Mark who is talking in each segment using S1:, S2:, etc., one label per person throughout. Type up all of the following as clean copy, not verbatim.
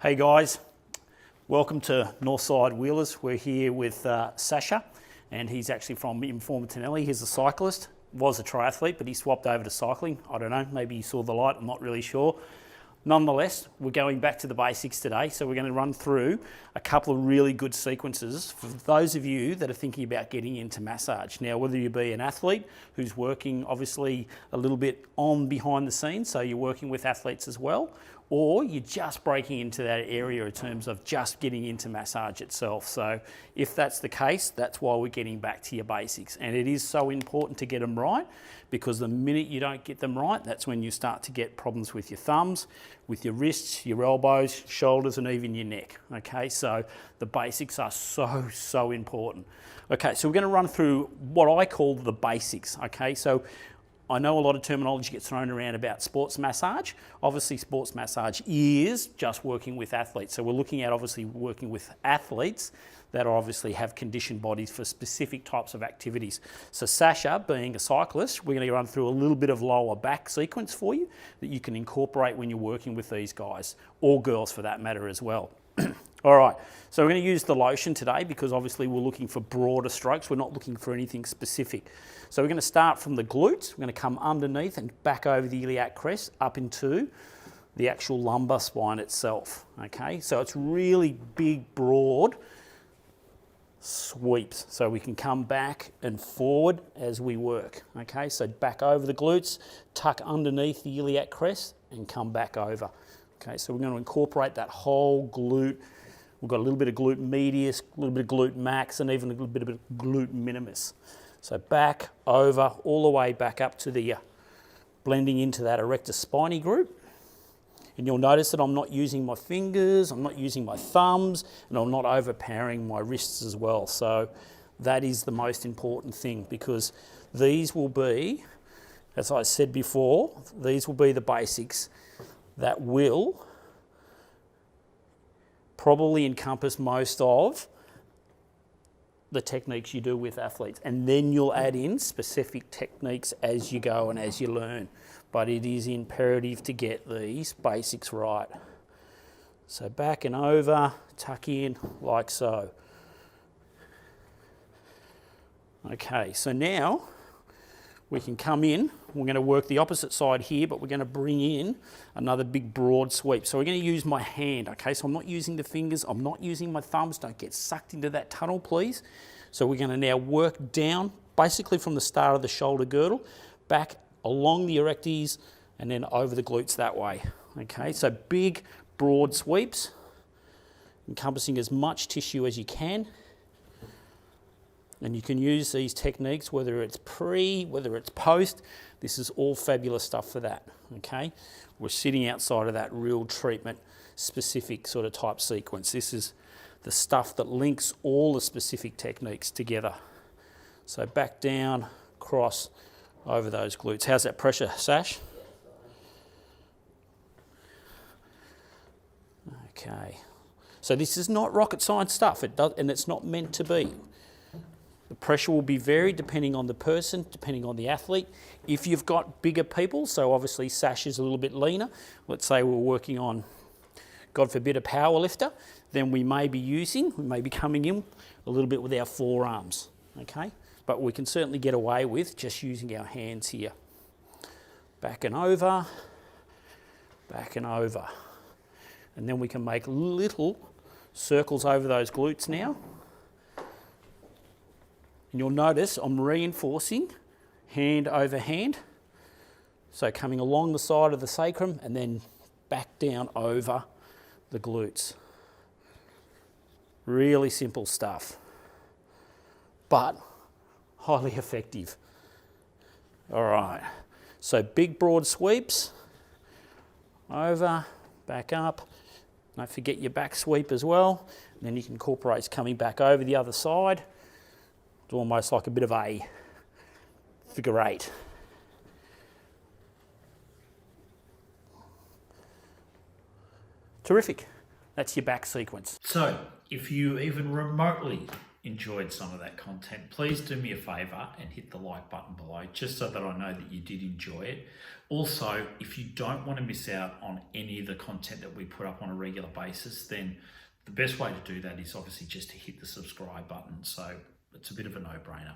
S1: Hey guys, welcome to Northside Wheelers. We're here with Sasha, and he's actually from Informa Tonelli. He's a cyclist, was a triathlete, but he swapped over to cycling. I don't know, maybe he saw the light, I'm not really sure. Nonetheless, we're going back to the basics today, so we're going to run through a couple of really good sequences for those of you that are thinking about getting into massage. Now, whether you be an athlete who's working obviously a little bit on behind the scenes, so you're working with athletes as well, or you're just breaking into that area in terms of just getting into massage itself. So if that's the case, that's why we're getting back to your basics. And it is so important to get them right, because the minute you don't get them right, that's when you start to get problems with your thumbs, with your wrists, your elbows, shoulders, and even your neck. Okay, so the basics are so important. Okay, so we're going to run through what I call the basics. Okay, so I know a lot of terminology gets thrown around about sports massage. Obviously, sports massage is just working with athletes. So we're looking at obviously working with athletes that obviously have conditioned bodies for specific types of activities. So Sasha, being a cyclist, we're going to run through a little bit of lower back sequence for you that you can incorporate when you're working with these guys, or girls for that matter as well. All right, so we're going to use the lotion today because obviously we're looking for broader strokes. We're not looking for anything specific. So we're going to start from the glutes. We're going to come underneath and back over the iliac crest up into the actual lumbar spine itself. Okay, so it's really big, broad sweeps. So we can come back and forward as we work. Okay, so back over the glutes, tuck underneath the iliac crest and come back over. Okay, so we're going to incorporate that whole glute. We've got a little bit of glute medius, a little bit of glute max, and even a little bit of glute minimus. So back, over, all the way back up to the blending into that erector spinae group. And you'll notice that I'm not using my fingers, I'm not using my thumbs, and I'm not overpowering my wrists as well. So that is the most important thing, because these will be, as I said before, these will be the basics that will probably encompass most of the techniques you do with athletes. And then you'll add in specific techniques as you go and as you learn. But it is imperative to get these basics right. So back and over, tuck in like so. Okay, so now we can come in. We're going to work the opposite side here, but we're going to bring in another big broad sweep. So we're going to use my hand, okay? So I'm not using the fingers, I'm not using my thumbs. Don't get sucked into that tunnel, please. So we're going to now work down, basically from the start of the shoulder girdle, back along the erectors, and then over the glutes that way. Okay, so big, broad sweeps, encompassing as much tissue as you can. And you can use these techniques, whether it's pre, whether it's post. This is all fabulous stuff for that, okay? We're sitting outside of that real treatment specific sort of type sequence. This is the stuff that links all the specific techniques together. So back down, cross, over those glutes. How's that pressure, Sash? Okay. So this is not rocket science stuff, and it's not meant to be. The pressure will be varied depending on the person, depending on the athlete. If you've got bigger people, so obviously Sash is a little bit leaner, let's say we're working on, God forbid, a power lifter, then we may be coming in a little bit with our forearms, okay? But we can certainly get away with just using our hands here. Back and over, back and over. And then we can make little circles over those glutes now. And you'll notice I'm reinforcing hand over hand. So coming along the side of the sacrum and then back down over the glutes. Really simple stuff, but highly effective. All right, so big broad sweeps, over, back up. Don't forget your back sweep as well. And then you can incorporate coming back over the other side. It's almost like a bit of a figure eight. Terrific. That's your back sequence. So if you even remotely
S2: enjoyed some of that content, please do me a favor and hit the like button below, just so that I know that you did enjoy it. Also, if you don't want to miss out on any of the content that we put up on a regular basis, then the best way to do that is obviously just to hit the subscribe button. So it's a bit of a no-brainer.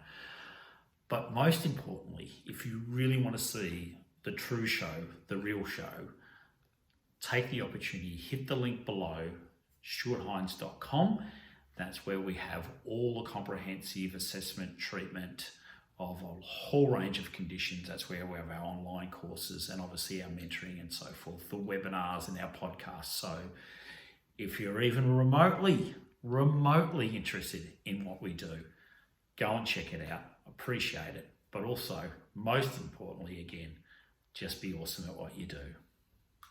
S2: But most importantly, if you really want to see the true show, the real show, take the opportunity, hit the link below, stuarthinds.com. That's where we have all the comprehensive assessment, treatment of a whole range of conditions. That's where we have our online courses and obviously our mentoring and so forth, the webinars and our podcasts. So if you're even remotely interested in what we do, go and check it out. Appreciate it. But also, most importantly, again, just be awesome at what you do.